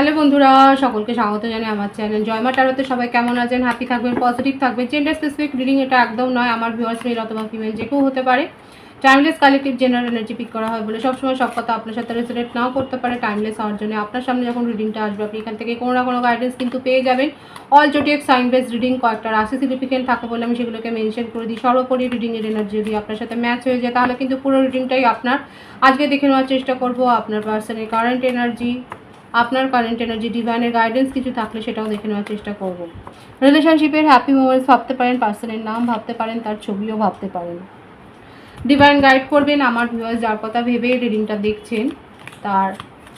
Hello বন্ধুরা, সকলকে স্বাগত জানাই আমার চ্যানেল জয়মা ট্যারোতে। সবাই কেমন আছেন? হ্যাপি থাকবেন, পজিটিভ থাকবেন। জেন্ডার স্পেসিফিক রিডিং এটা একদম নয়। আমার ভিউয়ার্স মেল অথবা ফিমেল যে কেউ হতে পারে। Timeless collective general energy peak করা হয় বলে সবসময় সব কথা আপনার সাথে রেজোনেট নাও করতে পারে। টাইমলেস হওয়ার জন্য আপনার সামনে যখন রিডিংটা আসবে আপনি এখান থেকে কোনো না কোনো গাইডেন্স কিন্তু পেয়ে যাবেন। অল জোটিক সাইন বেস রিডিং কয়েকটা রাশি সিগনিফিকেন্ট থাকে বলে আমি সেগুলোকে মেনশন করে দিই। সর্বোপরি রিডিংয়ের এনার্জি যদি আপনার সাথে ম্যাচ হয়ে যায় তাহলে কিন্তু পুরো রিডিংটাই আপনার। আজকে দেখে নেওয়ার চেষ্টা করব আপনার পার্সনের কারেন্ট এনার্জি, আপনার কারেন্ট এনার্জি, ডিভাইনের গাইডেন্স কিছু থাকলে সেটাও দেখে নেওয়ার চেষ্টা করব। রিলেশনশিপের হ্যাপি মোমেন্টস ভাবতে পারেন, পার্সনের নাম ভাবতে পারেন, তার ছবিও ভাবতে পারেন। ডিভাইন গাইড করবেন আমার ভিউয়ার্স যার কথা ভেবে রিডিংটা দেখছেন তার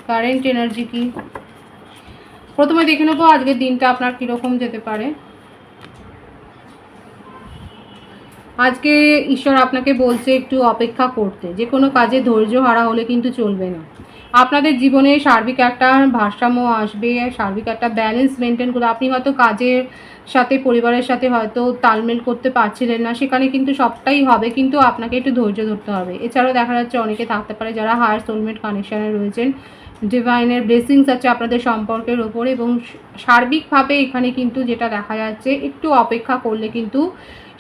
কারেন্ট এনার্জি কি। প্রথমে দেখে নেবো আজকের দিনটা আপনার কীরকম যেতে পারে। আজকে ঈশ্বর আপনাকে বলছে একটু অপেক্ষা করতে। যে কোনো কাজে ধৈর্য হারা হলে কিন্তু চলবে না। আপনাদের জীবনে সার্বিক একটা ভারসাম্য আসবে, সার্বিক একটা ব্যালেন্স মেনটেন করে। আপনি হয়তো কাজের সাথে পরিবারের সাথে হয়তো তালমেল করতে পারছিলেন না, সেখানে কিন্তু সবটাই হবে, কিন্তু আপনাকে একটু ধৈর্য ধরতে হবে। এছাড়াও দেখা যাচ্ছে অনেকে থাকতে পারে যারা হায়ার সোলমেট কানেকশানে রয়েছেন, ডিভাইনের ব্লেসিংস আছে আপনাদের সম্পর্কের ওপরে, এবং সার্বিকভাবে এখানে কিন্তু যেটা দেখা যাচ্ছে একটু অপেক্ষা করলে কিন্তু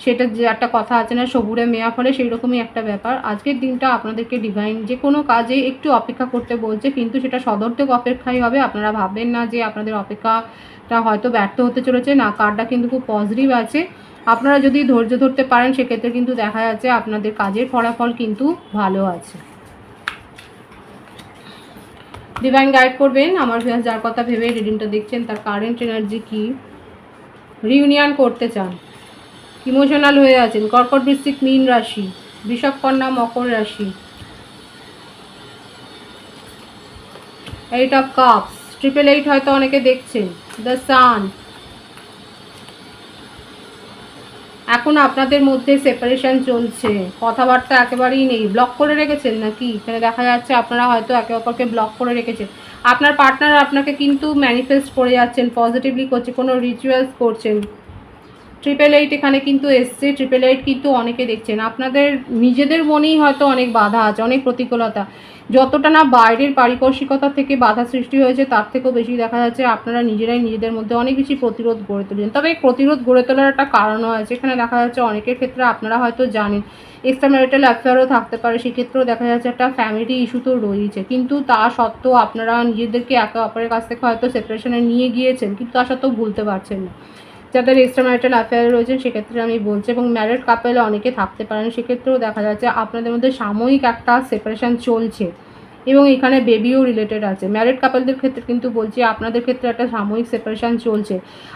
সেটা যে একটা কথা আছে না, সবুরে মেয়া ফলে, সেই রকমই একটা ব্যাপার। আজকের দিনটা আপনাদেরকে ডিভাইন যে কোনো কাজে একটু অপেক্ষা করতে বলছে, কিন্তু সেটা সদর্থক অপেক্ষাই হবে। আপনারা ভাববেন না যে আপনাদের অপেক্ষাটা হয়তো ব্যর্থ হতে চলেছে, না, কার্ডটা কিন্তু খুব পজিটিভ আছে। আপনারা যদি ধৈর্য ধরতে পারেন সেক্ষেত্রে কিন্তু দেখা যাচ্ছে আপনাদের কাজের ফলাফল কিন্তু ভালো আছে। ডিভাইন গাইড করবেন আমার ভিউয়ার্স যার কথা ভেবে রিডিংটা দেখছেন তার কারেন্ট এনার্জি কি। রিউনিয়ন করতে চান, ইমোশনাল হয়ে আছেন। কর্কট, বৃশ্চিক, মীন রাশি, বৃষভ, কন্যা, মকর রাশি। 8 অফ কাপস, 888 হয়তো অনেকে দেখছেন। The sun. এখন আপনাদের মধ্যে সেপারেশন চলছে, কথাবার্তা একেবারেই নেই। ব্লক করে রেখেছেন নাকি? এখানে দেখা যাচ্ছে আপনারা হয়তো একে অপরকে ব্লক করে রেখেছেন। আপনার পার্টনার আপনাকে কিন্তু ম্যানিফেস্ট করে যাচ্ছেন, পজিটিভলি করছে, কোনো রিচুয়ালস করছেন। 888 এখানে কিন্তু এসছে। 888 কিন্তু অনেকে দেখছেন আপনাদের নিজেদের মনেই হয়তো অনেক বাধা আছে, অনেক প্রতিকূলতা। যতটা না বাইরের পারিপার্শ্বিকতা থেকে বাধা সৃষ্টি হয়েছে তার থেকেও বেশি দেখা যাচ্ছে আপনারা নিজেরাই নিজেদের মধ্যে অনেক বেশি প্রতিরোধ গড়ে তুলছেন। তবে এই প্রতিরোধ গড়ে তোলার একটা কারণও আছে। এখানে দেখা যাচ্ছে অনেকের ক্ষেত্রে আপনারা হয়তো জানেন এক্সট্রা ম্যারিটাল অ্যাফেয়ারও থাকতে পারে, সেক্ষেত্রেও দেখা যাচ্ছে একটা ফ্যামিলি ইস্যু তো রয়েছে, কিন্তু তা সত্ত্বেও আপনারা নিজেদেরকে একে অপরের কাছ থেকে হয়তো সেপারেশনে নিয়ে গিয়েছেন, কিন্তু তা সত্ত্বেও ভুলতে পারছেন না। যাদের এক্সট্রা ম্যারিটাল অ্যাফেয়ার রয়েছে সেক্ষেত্রে আমি বলছি, এবং ম্যারিড কাপেলে অনেকে থাকতে পারেন, সেক্ষেত্রেও দেখা যাচ্ছে আপনাদের মধ্যে সাময়িক একটা সেপারেশন চলছে, এবং এখানে বেবিও রিলেটেড আছে। ম্যারিড কাপলদের ক্ষেত্রে কিন্তু বলছি আপনাদের ক্ষেত্রে একটা সাময়িক সেপারেশন চলছে।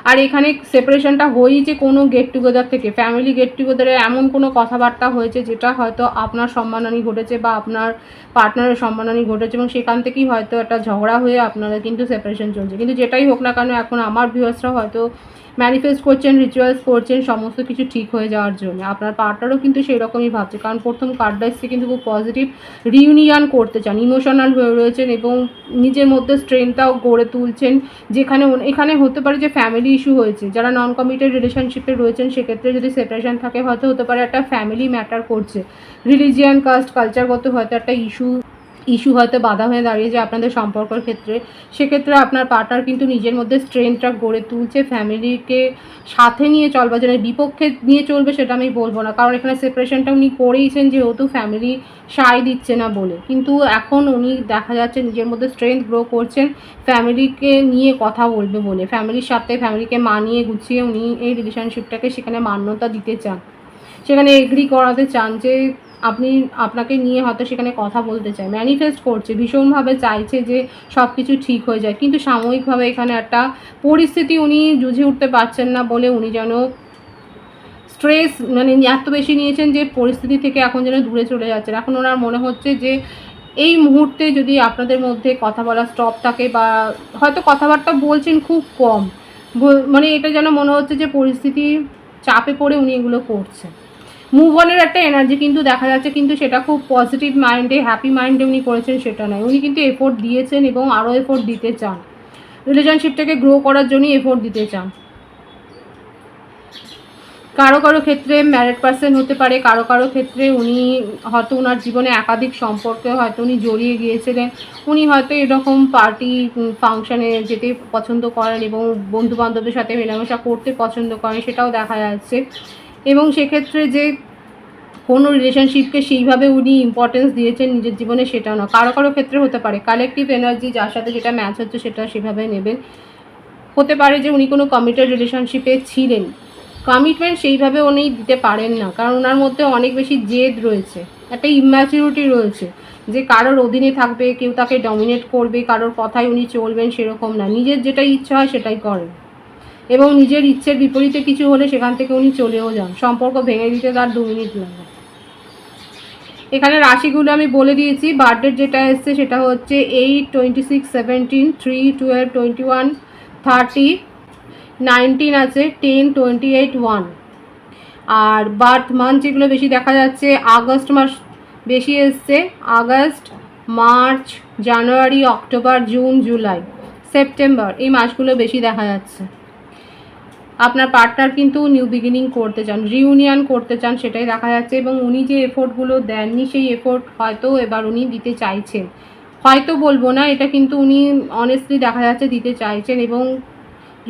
আর এখানে সেপারেশনটা হয়েছে কোনো গেট টুগেদার থেকে, ফ্যামিলি গেট টুগেদারে এমন কোনো কথাবার্তা হয়েছে যেটা হয়তো আপনার সম্মানহানি ঘটেছে বা আপনার পার্টনারের সম্মানহানি ঘটেছে, এবং সেখান থেকেই হয়তো একটা ঝগড়া হয়ে আপনাদের কিন্তু সেপারেশন চলছে। কিন্তু যেটাই হোক না কেন, এখন আমার ভিউয়ার্সরা হয়তো ম্যানিফেস্ট করছেন, রিচুয়ালস করছেন সমস্ত কিছু ঠিক হয়ে যাওয়ার জন্য। আপনার পার্টনারও কিন্তু সেই রকমই ভাবছে, কারণ প্রথম কার্ডটা এসছে কিন্তু খুব পজিটিভ। রিউনিয়ন করতে চান, ইমোশনাল হয়ে রয়েছেন, এবং নিজের মধ্যে স্ট্রেংথটাও গড়ে তুলছেন। যেখানে এখানে হতে পারে যে ফ্যামিলি ইস্যু হয়েছে, যারা নন কমিটেড রিলেশনশিপে রয়েছেন সেক্ষেত্রে যদি সেপারেশন থাকে হয়তো হতে পারে একটা ফ্যামিলি ম্যাটার করছে, রিলিজিয়ান, কাস্ট, কালচারগত হয়তো একটা ইস্যু হয়তো বাধা হয়ে দাঁড়িয়েছে আপনাদের সম্পর্কের ক্ষেত্রে। সেক্ষেত্রে আপনার পার্টনার কিন্তু নিজের মধ্যে স্ট্রেংথটা গড়ে তুলছে, ফ্যামিলিকে সাথে নিয়ে চলবার জন্য। বিপক্ষে নিয়ে চলবে সেটা আমি বলবো না, কারণ এখানে সেপারেশনটা উনি করেইছেন যেহেতু ফ্যামিলি সায় দিচ্ছে না বলে, কিন্তু এখন উনি দেখা যাচ্ছে নিজের মধ্যে স্ট্রেংথ গ্রো করছেন ফ্যামিলিকে নিয়ে কথা বলবে বলে। ফ্যামিলির সাথে ফ্যামিলিকে মানিয়ে গুছিয়ে উনি এই রিলেশনশিপটাকে সেখানে মান্যতা দিতে চান, সেখানে এগ্রি করাতে চান যে আপনাকে নিয়ে হয়তো সেখানে কথা বলতে চায়, ম্যানিফেস্ট করছে, ভীষণভাবে চাইছে যে সব কিছু ঠিক হয়ে যায়। কিন্তু সাময়িকভাবে এখানে একটা পরিস্থিতি উনি বুঝে উঠতে পারছেন না বলে উনি যেন স্ট্রেস মানে এত বেশি নিয়েছেন যে পরিস্থিতি থেকে এখন যেন দূরে চলে যাচ্ছেন। এখন ওনার মনে হচ্ছে যে এই মুহূর্তে যদি আপনাদের মধ্যে কথা বলা স্টপ থাকে, বা হয়তো কথাবার্তা বলছেন খুব কম, মানে এটা যেন মনে হচ্ছে যে পরিস্থিতি চাপে পড়ে উনি এগুলো করছেন। মুভ অনের একটা এনার্জি কিন্তু দেখা যাচ্ছে, কিন্তু সেটা খুব পজিটিভ মাইন্ডে, হ্যাপি মাইন্ডে উনি করেছেন সেটা নয়। উনি কিন্তু এফোর্ট দিয়েছেন এবং আরও এফোর্ট দিতে চান, রিলেশনশিপটাকে গ্রো করার জন্যই এফোর্ট দিতে চান। কারো কারো ক্ষেত্রে ম্যারিড পার্সন হতে পারে, কারো কারো ক্ষেত্রে উনি হয়তো ওনার জীবনে একাধিক সম্পর্কে হয়তো উনি জড়িয়ে গিয়েছিলেন। উনি হয়তো এরকম পার্টি ফাংশানে যেতে পছন্দ করেন এবং বন্ধুবান্ধবদের সাথে মেলামেশা করতে পছন্দ করেন, সেটাও দেখা যাচ্ছে। এবং সেক্ষেত্রে যে কোনো রিলেশনশিপকে সেইভাবে উনি ইম্পর্টেন্স দিয়েছেন নিজের জীবনে, সেটাও না। কারো কারো ক্ষেত্রে হতে পারে কালেকটিভ এনার্জি যার সাথে যেটা ম্যাচ হচ্ছে সেটা সেভাবে নেবেন। হতে পারে যে উনি কোনো কমিটেড রিলেশনশিপে ছিলেন, কমিটমেন্ট সেইভাবে উনি দিতে পারেন না, কারণ ওনার মধ্যে অনেক বেশি জেদ রয়েছে, একটা ইম্যাচুরিটি রয়েছে, যে কারোর অধীনে থাকবে, কেউ তাকে ডমিনেট করবে, কারোর কথায় উনি চলবেন সেরকম না। নিজের যেটা ইচ্ছা হয় সেটাই করেন এবং নিজের ইচ্ছের বিপরীতে কিছু হলে সেখান থেকে উনি চলেও যান। সম্পর্ক ভেঙে দিতে তার 2 মিনিট লাগে। এখানে রাশিগুলো আমি বলে দিয়েছি। বার্থডেট যেটা এসছে সেটা হচ্ছে 8, 26, 17, 3, 12, 21, 30, 19 আছে, 10, 28, 1। আর বার্থ মান্থ যেগুলো বেশি দেখা যাচ্ছে, আগস্ট মাস বেশি এসছে, আগস্ট, মার্চ, জানুয়ারি, অক্টোবর, জুন, জুলাই, সেপ্টেম্বর, এই মাসগুলো বেশি দেখা যাচ্ছে। আপনার পার্টনার কিন্তু নিউ বিগিনিং করতে চান, রিউনিয়ন করতে চান, সেটাই দেখা যাচ্ছে। এবং উনি যে এফোর্টগুলো দেননি সেই এফোর্ট হয়তো এবার উনি দিতে চাইছেন, হয়তো বলবো না, এটা কিন্তু উনি অনেস্টলি দেখা যাচ্ছে দিতে চাইছেন। এবং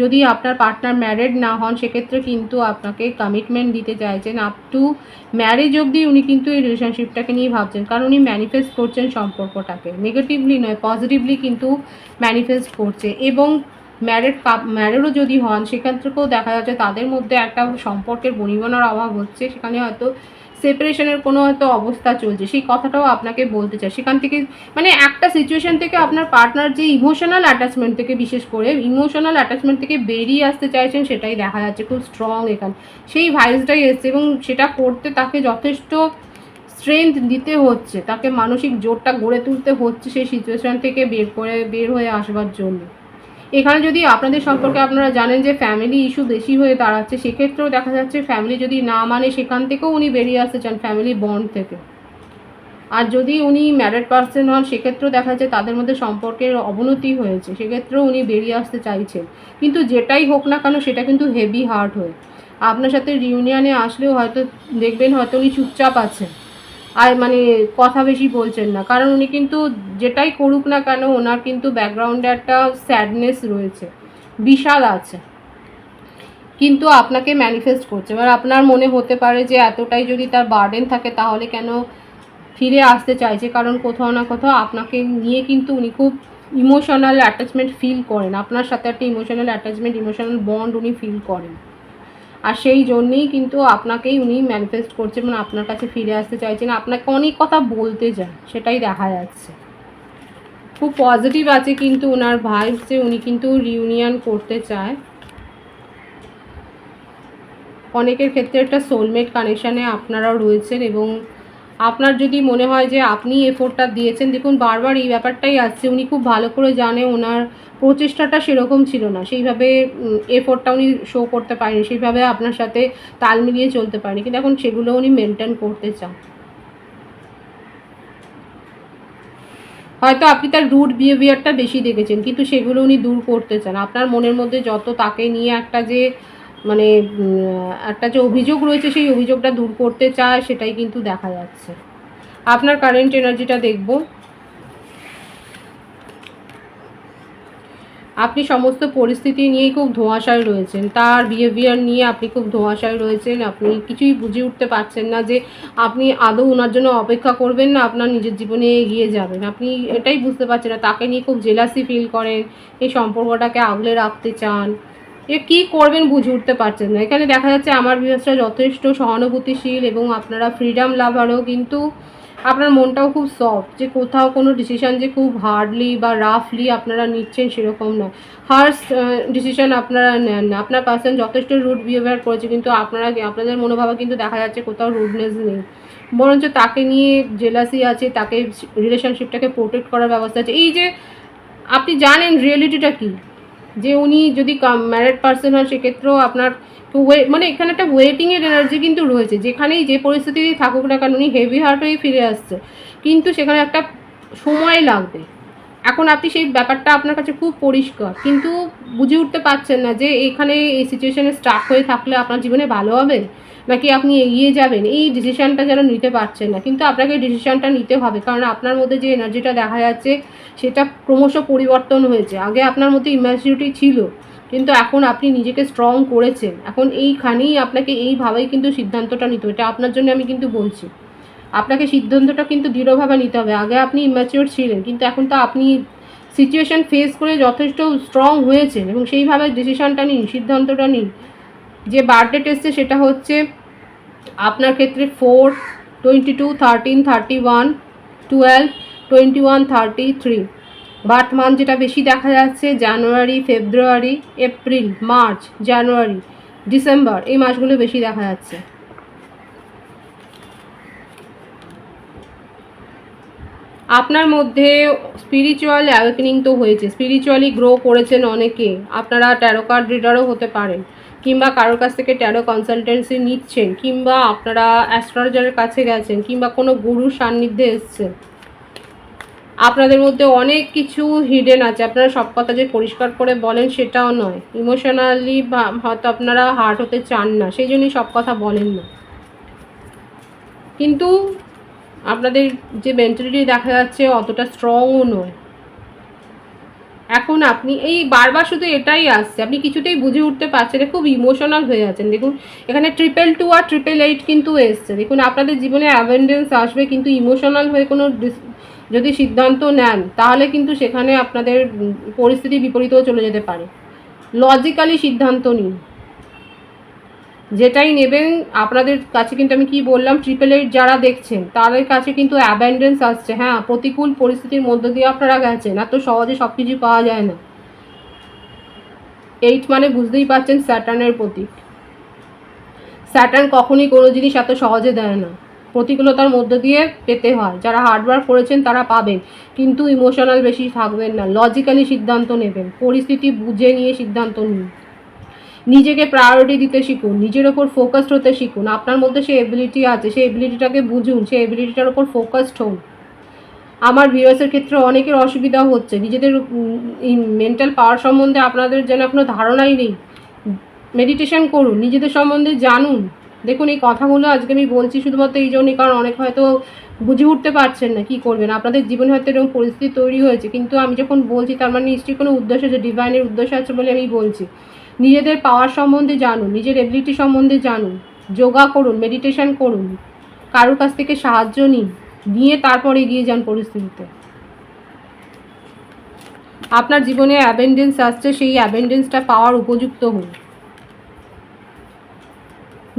যদি আপনার পার্টনার ম্যারিড না হন সেক্ষেত্রে কিন্তু আপনাকে কমিটমেন্ট দিতে চাইছেন। আপ টু ম্যারেজ অবধি উনি কিন্তু এই রিলেশনশিপটাকে নিয়ে ভাবছেন, কারণ উনি ম্যানিফেস্ট করছেন সম্পর্কটাকে, নেগেটিভলি নয় পজিটিভলি কিন্তু ম্যানিফেস্ট করছে। এবং ম্যারিডও যদি হন সেখান থেকেও দেখা যাচ্ছে তাদের মধ্যে একটা সম্পর্কের বনিবনার অভাব হচ্ছে, সেখানে হয়তো সেপারেশনের কোনো হয়তো অবস্থা চলছে, সেই কথাটাও আপনাকে বলতে চাই। সেখান থেকে মানে একটা সিচুয়েশন থেকে আপনার পার্টনার যে ইমোশনাল অ্যাটাচমেন্ট থেকে, বিশেষ করে ইমোশনাল অ্যাটাচমেন্ট থেকে বেরিয়ে আসতে চাইছেন, সেটাই দেখা যাচ্ছে খুব স্ট্রং এখানে, সেই ভাইসটাই এসছে। এবং সেটা করতে তাকে যথেষ্ট স্ট্রেংথ দিতে হচ্ছে, তাকে মানসিক জোরটা গড়ে তুলতে হচ্ছে সেই সিচুয়েশান থেকে বের হয়ে আসবার জন্য। এখানে যদি আপনাদের সম্পর্কে আপনারা জানেন যে ফ্যামিলি ইস্যু বেশি হয়ে দাঁড়াচ্ছে, সেক্ষেত্রেও দেখা যাচ্ছে ফ্যামিলি যদি না মানে সেখান থেকেও উনি বেরিয়ে আসতে চান, ফ্যামিলি বন্ড থেকে। আর যদি উনি ম্যারিড পার্সন হন সেক্ষেত্রেও দেখা যাচ্ছে তাদের মধ্যে সম্পর্কের অবনতি হয়েছে, সেক্ষেত্রেও উনি বেরিয়ে আসতে চাইছেন। কিন্তু যেটাই হোক না কেন সেটা কিন্তু হেভি হার্ট হয়ে আপনার সাথে রিউনিয়নে আসলেও হয়তো দেখবেন হয়তো উনি চুপচাপ আছেন, আর মানে কথা বেশি বলছেন না, কারণ উনি কিন্তু যেটাই করুক না কেন ওনার কিন্তু ব্যাকগ্রাউন্ডে একটা স্যাডনেস রয়েছে, বিষাদ আছে, কিন্তু আপনাকে ম্যানিফেস্ট করছে। এবার আপনার মনে হতে পারে যে এতটাই যদি তার বার্ডেন থাকে তাহলে কেন ফিরে আসতে চাইছে, কারণ কোথাও না কোথাও আপনাকে নিয়ে কিন্তু উনি খুব ইমোশনাল অ্যাটাচমেন্ট ফিল করেন, আপনার সাথে একটা ইমোশনাল অ্যাটাচমেন্ট, ইমোশনাল বন্ড উনি ফিল করেন। আর সেই জন্যেই কিন্তু আপনাকেই উনি ম্যানিফেস্ট করছেন, মানে আপনার কাছে ফিরে আসতে চাইছেন, আপনাকে অনেক কথা বলতে চান, সেটাই দেখা যাচ্ছে। খুব পজিটিভ আছে কিন্তু ওনার ভাইবস, যে উনি কিন্তু রিউনিয়ন করতে চায়। অনেকের ক্ষেত্রে একটা সোলমেট কানেকশানে আপনারাও রয়েছেন। এবং আপনার যদি মনে হয় যে আপনি এফোর্টটা দিয়েছেন, দেখুন বারবার এই ব্যাপারটাই আসছে, উনি খুব ভালো করে জানে ওনার প্রচেষ্টাটা সেরকম ছিল না, সেইভাবে এফোর্টটা উনি শো করতে পারেনি, সেইভাবে আপনার সাথে তাল মিলিয়ে চলতে পারেনি, কিন্তু এখন সেগুলো উনি মেনটেন করতে চান। হয়তো আপনি তার রুড বিহেভিয়ারটা বেশি দেখেছেন, কিন্তু সেগুলো উনি দূর করতে চান। আপনার মনের মধ্যে যত তাকে নিয়ে একটা যে মানে একটা যে অভিযোগ রয়েছে সেই অভিযোগটা দূর করতে চায়, সেটাই কিন্তু দেখা যাচ্ছে। আপনার কারেন্ট এনার্জিটা দেখব। আপনি সমস্ত পরিস্থিতি নিয়েই খুব ধোঁয়াশায় রয়েছেন, তার বিহেভিয়ার নিয়ে আপনি খুব ধোঁয়াশায় রয়েছেন, আপনি কিছুই বুঝে উঠতে পারছেন না যে আপনি আদৌ ওনার জন্য অপেক্ষা করবেন না আপনার নিজের জীবনে এগিয়ে যাবেন, আপনি এটাই বুঝতে পারছেন না। তাকে নিয়ে খুব জেলাসি ফিল করেন, এই সম্পর্কটাকে আগলে রাখতে চান, এ কী করবেন বুঝে উঠতে পারছেন না। এখানে দেখা যাচ্ছে আমার ভিউয়ার্সরা যথেষ্ট সহানুভূতিশীল এবং আপনারা ফ্রিডম লাভারও, কিন্তু আপনার মনটাও খুব সফট, যে কোথাও কোনো ডিসিশান যে খুব হার্ডলি বা রাফলি আপনারা নিচ্ছেন সেরকম নয়, হার্শ ডিসিশান আপনারা নেন না। আপনার পার্সন যথেষ্ট রুড বিহেভিয়ার করেছে, কিন্তু আপনাদের মনোভাবে কিন্তু দেখা যাচ্ছে কোথাও রুডনেস নেই, বরঞ্চ তাকে নিয়ে জেলাসি আছে, তাকে রিলেশনশিপটাকে প্রোটেক্ট করার ব্যবস্থা আছে। এই যে আপনি জানেন রিয়েলিটিটা কী, যে উনি যদি ম্যারিড পার্সন হন সেক্ষেত্রেও আপনার মানে এখানে একটা ওয়েটিংয়ের এনার্জি কিন্তু রয়েছে, যেখানেই যে পরিস্থিতিতেই থাকুক না কেন উনি হেভি হার্ট হয়েই ফিরে আসছে, কিন্তু সেখানে একটা সময় লাগবে, এখন আপনি সেই ব্যাপারটা আপনার কাছে খুব পরিষ্কার, কিন্তু বুঝে উঠতে পারছেন না যে এখানে এই সিচুয়েশানে স্টাক হয়ে থাকলে আপনার জীবনে ভালো হবে নাকি আপনি এগিয়ে যাবেন, এই ডিসিশানটা যেন নিতে পারছেন না। কিন্তু আপনাকে ডিসিশানটা নিতে হবে, কারণ আপনার মধ্যে যে এনার্জিটা দেখা যাচ্ছে সেটা ক্রমশ পরিবর্তন হয়েছে। আগে আপনার মধ্যে ইম্যাচুরিটি ছিল, কিন্তু এখন আপনি নিজেকে স্ট্রং করেছেন। এখন এইখানেই আপনাকে এইভাবেই কিন্তু সিদ্ধান্তটা নিতে হবে, এটা আপনার জন্য আমি কিন্তু বলছি। আপনাকে সিদ্ধান্তটা কিন্তু দৃঢ়ভাবে নিতে হবে। আগে আপনি ইম্যাচিওর ছিলেন, কিন্তু এখন তো আপনি সিচুয়েশান ফেস করে যথেষ্ট স্ট্রং হয়েছেন এবং সেইভাবে ডিসিশানটা নিন, সিদ্ধান্তটা নিন। যে বার্থডেট এসছে সেটা হচ্ছে আপনার ক্ষেত্রে 4, 22, 13, 31, 12, 21, 33। বার্থ মান্থ যেটা বেশি দেখা যাচ্ছে জানুয়ারি, ফেব্রুয়ারি, এপ্রিল, মার্চ, জানুয়ারি, ডিসেম্বর, এই মাসগুলো বেশি দেখা যাচ্ছে। আপনার মধ্যে স্পিরিচুয়াল অ্যাওয়েকেনিং তো হয়েছে, স্পিরিচুয়ালি গ্রো করেছেন অনেকে। আপনারা ট্যারো কার্ড রিডারও হতে পারেন, কিংবা কারোর কাছ থেকে ট্যারো কনসালটেন্সি নিচ্ছেন, কিংবা আপনারা অ্যাস্ট্রোলজারের কাছে গেছেন, কিংবা কোনো গুরুর সান্নিধ্যে এসছেন। আপনাদের মধ্যে অনেক কিছু হিডেন আছে, আপনারা সব কথা যে পরিষ্কার করে বলেন সেটাও নয়। ইমোশনালি হয়তো আপনারা হার্ট হতে চান না, সেই জন্যই সব কথা বলেন না। কিন্তু আপনাদের যে মেন্টালিটি দেখা যাচ্ছে অতটা স্ট্রংও নয়। এখন আপনি এই বারবার শুধু এটাই আসছে, আপনি কিছুতেই বুঝে উঠতে পারছেন, খুব ইমোশনাল হয়ে যাচ্ছেন। দেখুন এখানে 222 আর 888 কিন্তু এসছে। দেখুন আপনাদের জীবনে অ্যাবেন্ডেন্স আসবে, কিন্তু ইমোশনাল হয়ে কোনো যদি সিদ্ধান্ত নেন তাহলে কিন্তু সেখানে আপনাদের পরিস্থিতি বিপরীতও চলে যেতে পারে। লজিক্যালি সিদ্ধান্ত নিন, যেটাই নেবেন। আপনাদের কাছে কিন্তু আমি কি বললাম, 888 যারা দেখছেন তাদের কাছে কিন্তু অ্যাবেন্ডেন্স আসছে। হ্যাঁ, প্রতিকূল পরিস্থিতির মধ্য দিয়ে আপনারা গেছেন, এত সহজে সব কিছু পাওয়া যায় না। 8 মানে বুঝতেই পারছেন স্যাটার্নের প্রতীক। স্যাটার্ন কখনই কোনো জিনিস এত সহজে দেয় না, প্রতিকূলতার মধ্য দিয়ে পেতে হয়। যারা হার্ডওয়ার্ক করেছেন তারা পাবেন, কিন্তু ইমোশনাল বেশি থাকবেন না, লজিক্যালি সিদ্ধান্ত নেবেন, পরিস্থিতি বুঝে নিয়ে সিদ্ধান্ত নিন। নিজেকে প্রায়োরিটি দিতে শিখুন, নিজের ওপর ফোকাসড হতে শিখুন। আপনার মধ্যে সেই এবিলিটি আছে, সেই এবিলিটিটাকে বুঝুন, সেই এবিলিটিটার ওপর ফোকাসড হন। আমার ভিউয়ার্সের ক্ষেত্রে অনেকের অসুবিধা হচ্ছে, নিজেদের মেন্টাল পাওয়ার সম্বন্ধে আপনাদের যেন এখনও ধারণাই নেই। মেডিটেশন করুন, নিজেদের সম্বন্ধে জানুন। দেখুন এই কথাগুলো আজকে আমি বলছি শুধুমাত্র এই জন্যই, কারণ অনেক হয়তো বুঝে উঠতে পারছেন না কী করবেন। আপনাদের জীবনে হয়তো এরকম পরিস্থিতি তৈরি হয়েছে, কিন্তু আমি যখন বলছি তার মানে নিশ্চয়ই কোনো উদ্দেশ্য আছে, ডিভাইনের উদ্দেশ্য আছে বলে আমি বলছি। নিজেদের পাওয়ার সম্বন্ধে জানুন, নিজের এবিলিটি সম্বন্ধে জানুন, যোগা করুন, মেডিটেশন করুন, কারোর কাছ থেকে সাহায্য নিন, নিয়ে তারপর এগিয়ে যান পরিস্থিতিতে। আপনার জীবনে অ্যাবেন্ডেন্স আসছে, সেই অ্যাবেন্ডেন্সটা পাওয়ার উপযুক্ত হন।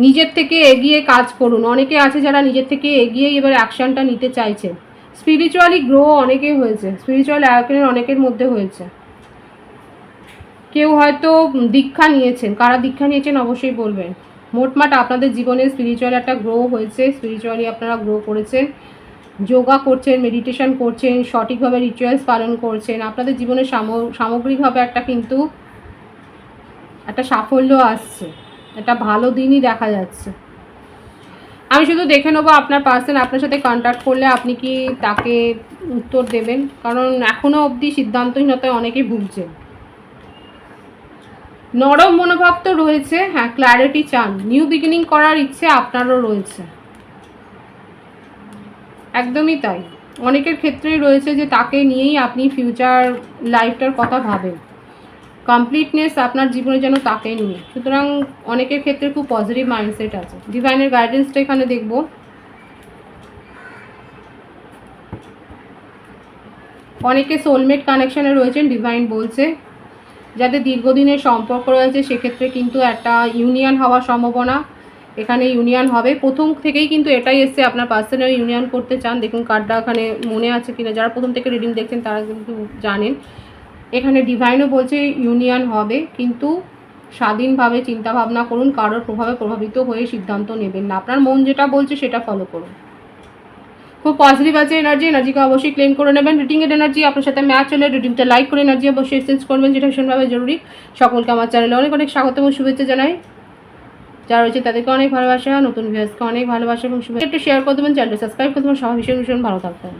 নিজের থেকে এগিয়ে কাজ করুন। অনেকে আছে যারা নিজের থেকে এগিয়েই এবার অ্যাকশানটা নিতে চাইছেন। স্পিরিচুয়ালি গ্রো অনেকেই হয়েছে, স্পিরিচুয়াল অ্যাওয়েকেনিং অনেকের মধ্যে হয়েছে। কেউ হয়তো দীক্ষা নিয়েছেন, কারা দীক্ষা নিয়েছেন অবশ্যই বলবেন। মোটমাট আপনাদের জীবনে স্পিরিচুয়াল একটা গ্রো হয়েছে, স্পিরিচুয়ালি আপনারা গ্রো করেছেন, যোগা করছেন, মেডিটেশন করছেন, সঠিকভাবে রিচুয়ালস পালন করছেন। আপনাদের জীবনে সামগ্রিকভাবে একটা কিন্তু একটা সাফল্য আসছে, একটা ভালো দিনই দেখা যাচ্ছে। আমি শুধু দেখে নেবো আপনার পার্সন আপনার সাথে কন্ট্যাক্ট করলে আপনি কি তাকে উত্তর দেবেন, কারণ এখনও অবধি সিদ্ধান্তহীনতায় অনেকেই ভুগছেন। নরম মনোভাব তো রয়েছে, হ্যাঁ ক্ল্যারিটি চান, নিউ বিগিনিং করার ইচ্ছে আপনারও রয়েছে, একদমই তাই। অনেকের ক্ষেত্রেই রয়েছে যে তাকে নিয়েই আপনি ফিউচার লাইফটার কথা ভাবেন, কমপ্লিটনেস আপনার জীবনে যেন তাকে নিয়ে। সুতরাং অনেকের ক্ষেত্রে খুব পজিটিভ মাইন্ডসেট আছে। ডিভাইনের গাইডেন্সটা এখানে দেখব। অনেকে সোলমেট কানেকশানে রয়েছেন, ডিভাইন বলছে যাদের দীর্ঘদিনের সম্পর্ক রয়েছে সেক্ষেত্রে কিন্তু একটা ইউনিয়ন হওয়ার সম্ভাবনা, এখানে ইউনিয়ন হবে। প্রথম থেকেই কিন্তু এটাই এসছে, আপনার পার্সোনাল ইউনিয়ন করতে চান। দেখুন কার্ডটা এখানে মনে আছে কিনা, যারা প্রথম থেকে রিডিং দেখছেন তারা কিন্তু জানেন। এখানে ডিভাইনও বলছে ইউনিয়ন হবে, কিন্তু স্বাধীনভাবে চিন্তাভাবনা করুন, কারোর প্রভাবে প্রভাবিত হয়ে সিদ্ধান্ত নেবেন না। আপনার মন যেটা বলছে সেটা ফলো করুন। খুব পজিটিভ আছে এনার্জিকে অবশ্যই ক্লেম করে নেবেন। রিডিংয়ের এনার্জি আপনার সাথে ম্যাচ হলে রিডিংটা লাইক করে এনার্জি অবশ্যই এক্সচেঞ্জ করবেন, যেটা ভীষণভাবে জরুরি। সকলকে আমার চ্যানেলে অনেক অনেক স্বাগত এবং শুভেচ্ছা জানাই। যারা রয়েছে তাদেরকে অনেক ভালোবাসা, নতুন ভিউয়ার্সকে অনেক ভালোবাসা এবং শুভেচ্ছা। একটু শেয়ার করে দেবেন, চ্যানেলটা সাবস্ক্রাইব করে দেবেন। সবাই ভীষণ ভীষণ ভালো থাকবেন।